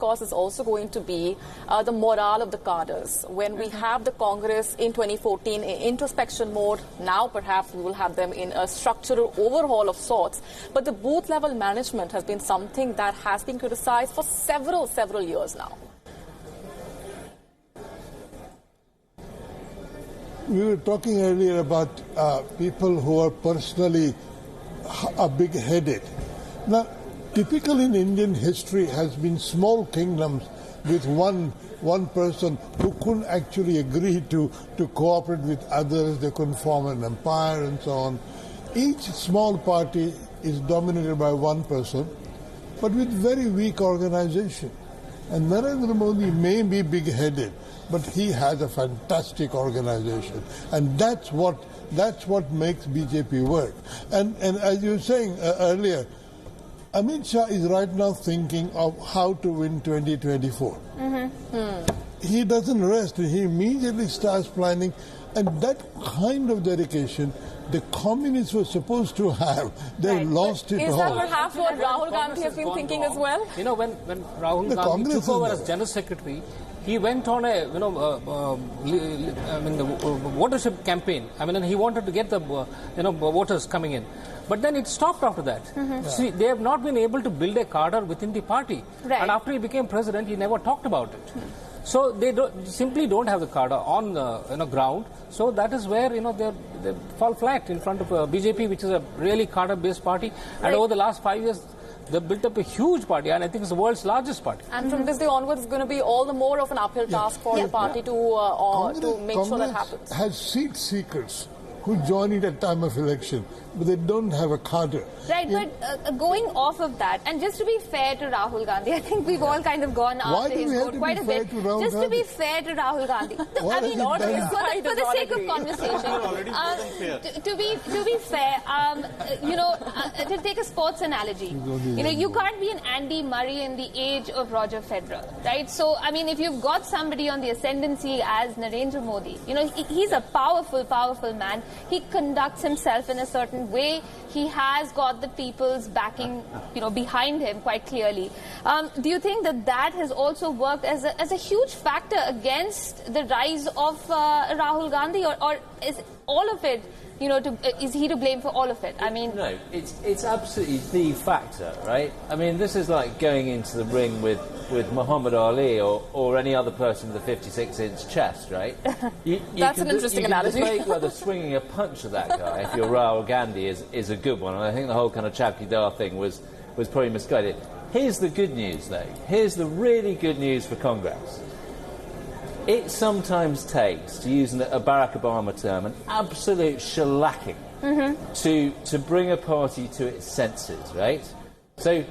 course, is also going to be the morale of the cadres. When we have the Congress in 2014 in introspection mode, now perhaps we will have them in a structural overhaul of sorts. But the booth-level management has been something that has been criticized for several years now. We were talking earlier about people who are personally big-headed. Now, typical in Indian history has been small kingdoms with one person who couldn't actually agree to cooperate with others. They couldn't form an empire and so on. Each small party is dominated by one person, but with very weak organization. And Narendra Modi may be big-headed, but he has a fantastic organization, and that's what makes BJP work. And as you were saying earlier, Amit Shah is right now thinking of how to win 2024. He doesn't rest; he immediately starts planning, and that kind of dedication the communists were supposed to have, they've lost it all. Is that perhaps what Rahul Gandhi has been thinking as well? You know, when Rahul Gandhi took over as General Secretary, he went on a, the votership campaign. I mean, and he wanted to get the, voters coming in. But then it stopped after that. See, they have not been able to build a cadre within the party. Right. And after he became president, he never talked about it. So they simply don't have the cadre on the ground. So that is where they fall flat in front of BJP, which is a really cadre-based party. And over the last 5 years, they built up a huge party, and I think it's the world's largest party. And from this day onwards, it's going to be all the more of an uphill task for the party to make sure that happens. Has seat seekers who join it at time of election, but they don't have a cadre. Right, but going off of that, and just to be fair to Rahul Gandhi, I think we've all kind of gone after his vote quite a bit. Just to be fair to Rahul Gandhi, I mean, for the sake of conversation, to be fair, to take a sports analogy, you can't be an Andy Murray in the age of Roger Federer, right? So, I mean, if you've got somebody on the ascendancy as Narendra Modi, he's a powerful man. He conducts himself in a certain way. He has got the people's backing, behind him quite clearly. Do you think that has also worked as a huge factor against the rise of Rahul Gandhi, or is all of it? Is he to blame for all of it? I mean, no, it's absolutely the factor, right? I mean, this is like going into the ring with Muhammad Ali or any other person with a 56-inch chest, right? That's an interesting analogy. You can debate whether swinging a punch at that guy, if you're Rahul Gandhi, is a good one. And I think the whole kind of Chowkidar thing was probably misguided. Here's the good news, though. Here's the really good news for Congress. It sometimes takes, to use a Barack Obama term, an absolute shellacking to bring a party to its senses, right? So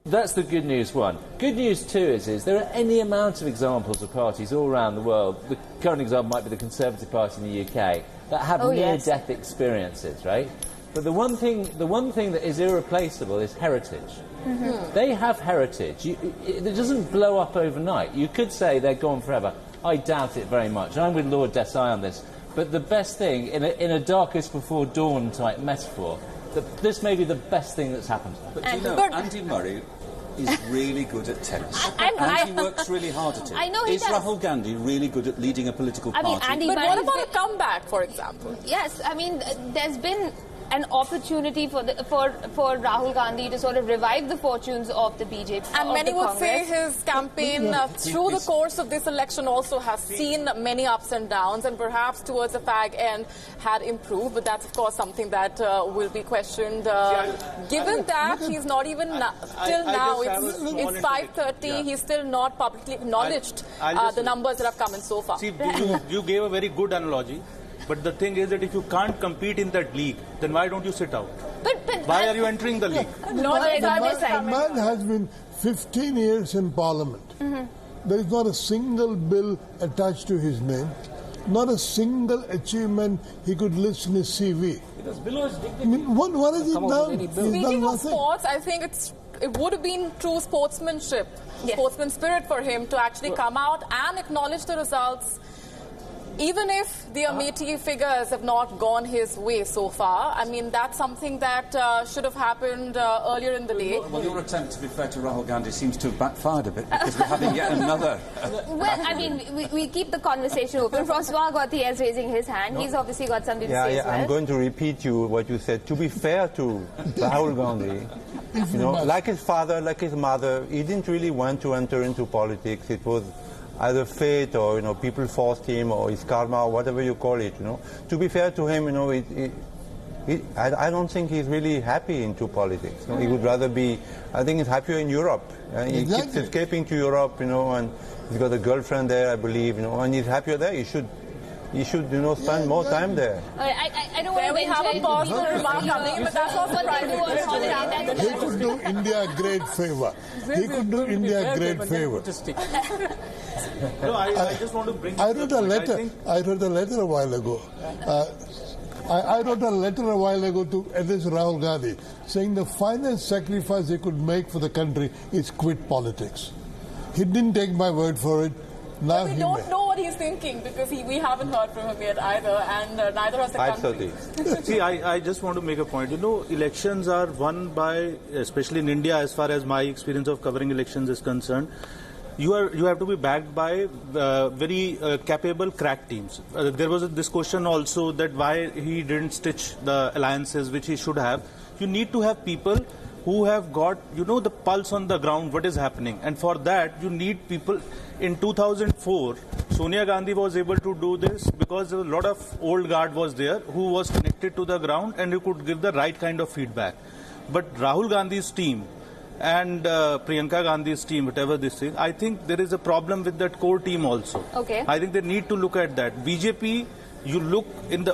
that's the good news one. Good news two is there are any amount of examples of parties all around the world. The current example might be the Conservative Party in the UK that have near-death experiences, right? But the one thing that is irreplaceable is heritage. They have heritage. It doesn't blow up overnight. You could say they're gone forever. I doubt it very much. I'm with Lord Desai on this. But the best thing, in a darkest before dawn type metaphor, this may be the best thing that's happened. But Andy Murray is really good at tennis. And he works really hard at it. I know he does. Is Rahul Gandhi really good at leading a political party? But what about a comeback, for example? Yes, I mean, there's been an opportunity for Rahul Gandhi to sort of revive the fortunes of the BJP. And many would say his campaign through the course of this election also has seen many ups and downs, and perhaps towards the fag end had improved. But that's, of course, something that will be questioned. Given that he's not even till now, it's 5:30, he's still not publicly acknowledged the numbers that have come in so far. See, you gave a very good analogy. But the thing is that if you can't compete in that league, then why don't you sit out? But why are you entering the league? The man has been 15 years in Parliament. There is not a single bill attached to his name. Not a single achievement he could list in his CV. I mean, what has he done? Speaking of sports, I think it would have been true sportsmanship, sportsman spirit for him to actually come out and acknowledge the results. even if the Amethi figures have not gone his way so far, I mean, that's something that should have happened earlier in the day. Well, your attempt, to be fair to Rahul Gandhi, seems to have backfired a bit because we're having yet another... Well, I mean, we keep the conversation open. Francois Gauthier is raising his hand. He's obviously got something to say as well. I'm going to repeat what you said. To be fair to Rahul Gandhi, like his father, like his mother, he didn't really want to enter into politics. It was either fate or, people forced him, or his karma, or whatever you call it, To be fair to him, I don't think he's really happy into politics. He would rather be, I think he's happier in Europe. He keeps escaping to Europe, and he's got a girlfriend there, I believe, and he's happier there. He should, spend more time there. I don't want to have a personal remark coming, but that's not surprising. He could do India a great favor. He could do India a great favor. No, I just want to bring... I wrote a letter a while ago. I wrote a letter a while ago to address Rahul Gandhi, saying the finest sacrifice he could make for the country is quit politics. He didn't take my word for it. Now we don't know what he's thinking because we haven't heard from him yet either, and neither has the country. See, I just want to make a point. Elections are won by, especially in India, as far as my experience of covering elections is concerned, you have to be backed by very capable crack teams. There was this question also that why he didn't stitch the alliances which he should have. You need to have people who have got, the pulse on the ground, what is happening. And for that, you need people. In 2004, Sonia Gandhi was able to do this because a lot of old guard was there who was connected to the ground and who could give the right kind of feedback. But Rahul Gandhi's team and Priyanka Gandhi's team, whatever this is, I think there is a problem with that core team also. Okay. I think they need to look at that. BJP, you look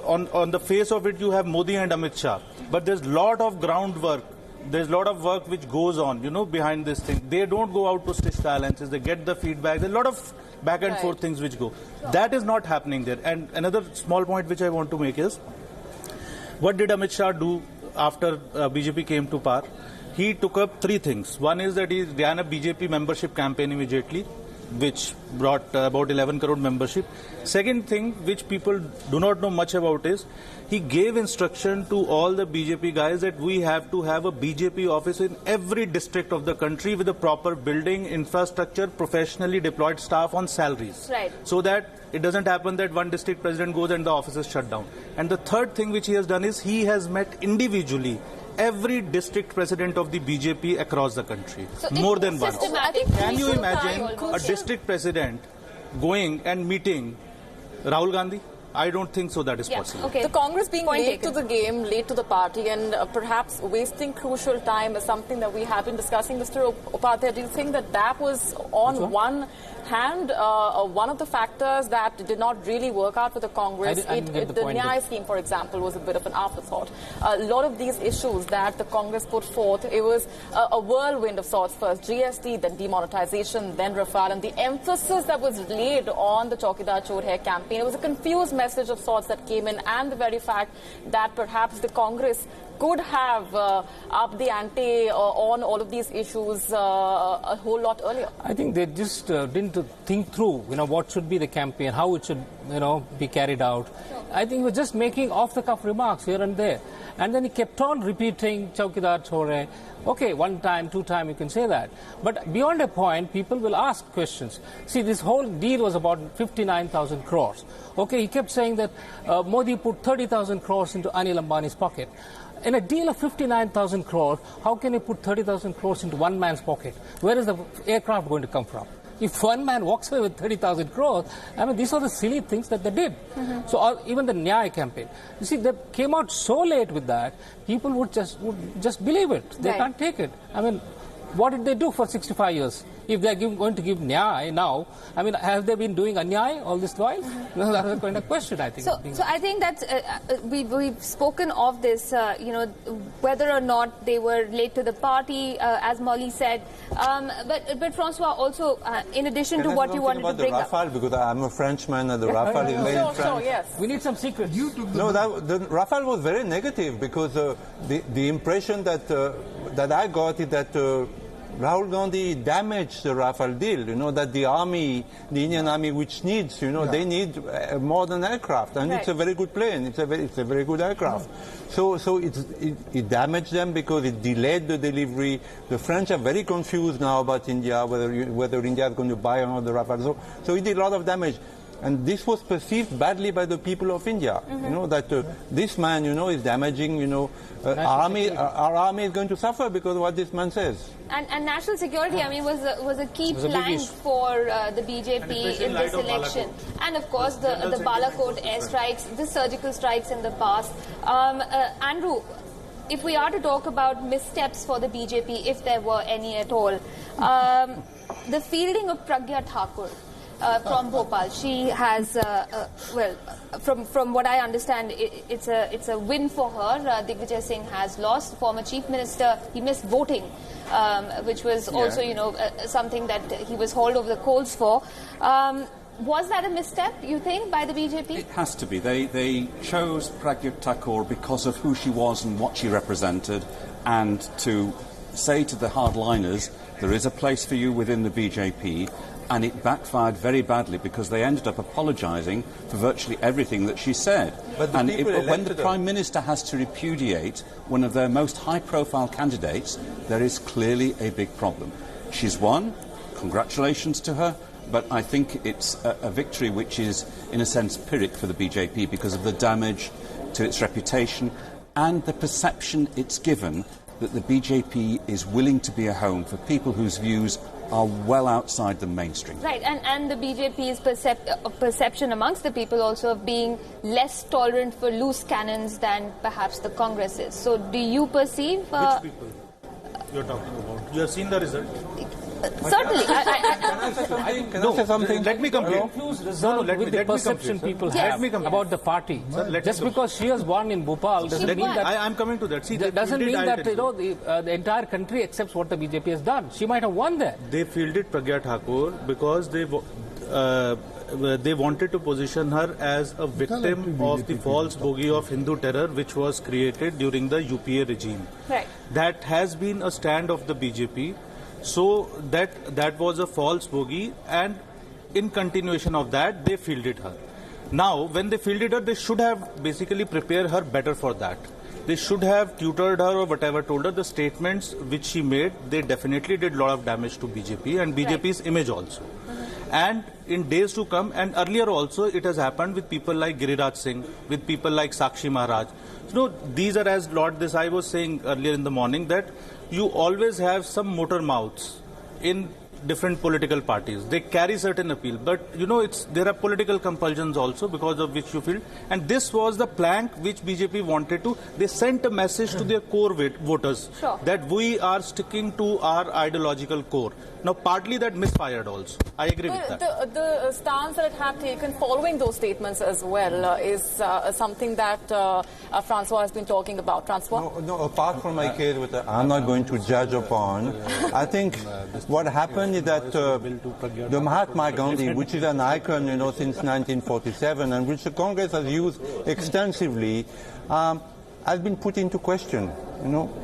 on the face of it, you have Modi and Amit Shah, but there's a lot of groundwork. There's a lot of work which goes on, behind this thing. They don't go out to stitch the alliances. They get the feedback. There's a lot of back and forth things which go. That is not happening there. And another small point which I want to make is, what did Amit Shah do after BJP came to power? He took up three things. One is that he ran a BJP membership campaign immediately, which brought about 11 crore membership. Second thing, which people do not know much about, is he gave instruction to all the BJP guys that we have to have a BJP office in every district of the country with a proper building, infrastructure, professionally deployed staff on salaries. Right. So that it doesn't happen that one district president goes and the office is shut down. And the third thing which he has done is he has met individually every district president of the BJP across the country, so more than once. Can you imagine a district president going and meeting Rahul Gandhi? I don't think so that is possible. Okay. The Congress being late to the game, late to the party, and perhaps wasting crucial time is something that we have been discussing. Mr. Upadhyay, do you think that was on one hand one of the factors that did not really work out for the Congress? The Nyaya scheme, for example, was a bit of an afterthought. A lot of these issues that the Congress put forth, it was a whirlwind of sorts. First GST, then demonetization, then Rafale, and the emphasis that was laid on the Chaukidar Chor Hai campaign. It was a confused message of sorts that came in, and the very fact that perhaps the Congress could have upped the ante on all of these issues a whole lot earlier. I think they just didn't think through, what should be the campaign, how it should, be carried out. I think he was just making off-the-cuff remarks here and there. And then he kept on repeating Chaukidar Chor Hai. Okay, one time, two time, you can say that. But beyond a point, people will ask questions. See, this whole deal was about 59,000 crores. Okay, he kept saying that Modi put 30,000 crores into Anil Ambani's pocket. In a deal of 59,000 crores, how can you put 30,000 crores into one man's pocket? Where is the aircraft going to come from? If one man walks away with 30,000 crores, these are the silly things that they did. Mm-hmm. So even the Nyaya campaign, you see, they came out so late with that, people would just believe it. They can't take it. What did they do for 65 years? If they're going to give Nyaya now, have they been doing Anyay all this while? Mm-hmm. No, that's the kind of question, I think. So I think that we've spoken of this, whether or not they were late to the party, as Molly said. But Francois, also, in addition to what you wanted to bring up. Rafale, because I'm a Frenchman and the Rafale is made in France. Sure, yes. We need some secrets. No, the Rafale was very negative because the impression that I got is that Rahul Gandhi damaged the Rafale deal, that the army, the Indian army, which needs, they need more than aircraft, and it's a very good plane, it's a very good aircraft. So it damaged them because it delayed the delivery. The French are very confused now about India, whether India is going to buy or not the Rafale. So it did a lot of damage. And this was perceived badly by the people of India, that this man, is damaging, our army is going to suffer because of what this man says. And national security, was a key plank for the BJP in this election. And of course, the Balakot airstrikes, the surgical strikes in the past. Andrew, if we are to talk about missteps for the BJP, if there were any at all, the fielding of Pragya Thakur. From Bhopal, she has, from what I understand, it's a win for her. Digvijay Singh has lost. Former Chief Minister, he missed voting, which was also, something that he was hauled over the coals for. Was that a misstep, you think, by the BJP? It has to be. They chose Pragya Thakur because of who she was and what she represented, and to say to the hardliners, there is a place for you within the BJP. And it backfired very badly because they ended up apologising for virtually everything that she said. But when the Prime Minister has to repudiate one of their most high-profile candidates, there is clearly a big problem. She's won. Congratulations to her. But I think it's a victory which is, in a sense, Pyrrhic for the BJP because of the damage to its reputation and the perception it's given that the BJP is willing to be a home for people whose views are well outside the mainstream. Right, and the BJP's perception amongst the people also of being less tolerant for loose cannons than perhaps the Congress is. So do you perceive... Which people you're talking about? You have seen the result? Certainly. Can I say something? Let me complete. With the perception people have about the party. Just because she has won in Bhopal doesn't mean that... I'm coming to that. See, doesn't mean that the entire country accepts what the BJP has done. She might have won there. They fielded Pragya Thakur because they wanted to position her as a victim of the false bogey of Hindu terror which was created during the UPA regime. Right. That has been a stand of the BJP. So that was a false bogey, and in continuation of that, they fielded her. Now, when they fielded her, they should have basically prepared her better for that. They should have tutored her or whatever, told her the statements which she made, they definitely did a lot of damage to BJP and BJP's image also. And in days to come, and earlier also, it has happened with people like Giriraj Singh, with people like Sakshi Maharaj. So, these are, as Lord Desai was saying earlier in the morning, that you always have some motor mouths in different political parties. They carry certain appeal, but there are political compulsions also because of which you feel. And this was the plank which BJP wanted to. They sent a message to their core voters that we are sticking to our ideological core. Now, partly that misfired also. I agree with that. The stance that it had taken following those statements as well is something that Francois has been talking about. Francois? No, apart from my case, which I'm not going to judge upon, I think what happened is that the Mahatma Gandhi, which is an icon, since 1947, and which the Congress has used extensively, has been put into question.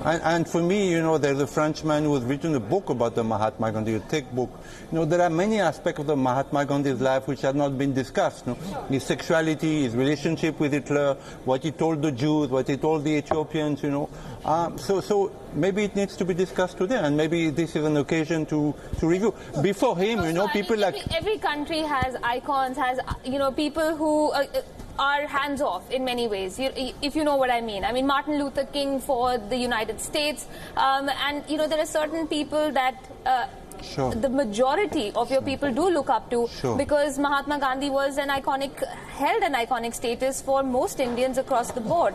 And for me, there's a Frenchman who has written a book about the Mahatma Gandhi, a thick book. There are many aspects of the Mahatma Gandhi's life which have not been discussed. His sexuality, his relationship with Hitler, what he told the Jews, what he told the Ethiopians, So maybe it needs to be discussed today, and maybe this is an occasion to review. Before him, people like... Every country has icons, has, people who... are hands-off in many ways, if you know what I mean. I mean, Martin Luther King for the United States, and, there are certain people that the majority of your people do look up to because Mahatma Gandhi was held an iconic status for most Indians across the board.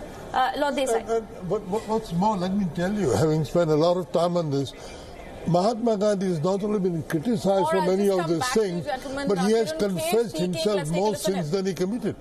Lord Desai. But what's more, let me tell you, having spent a lot of time on this, Mahatma Gandhi has not only been criticized for many of these things, but he has confessed himself more sins than he committed.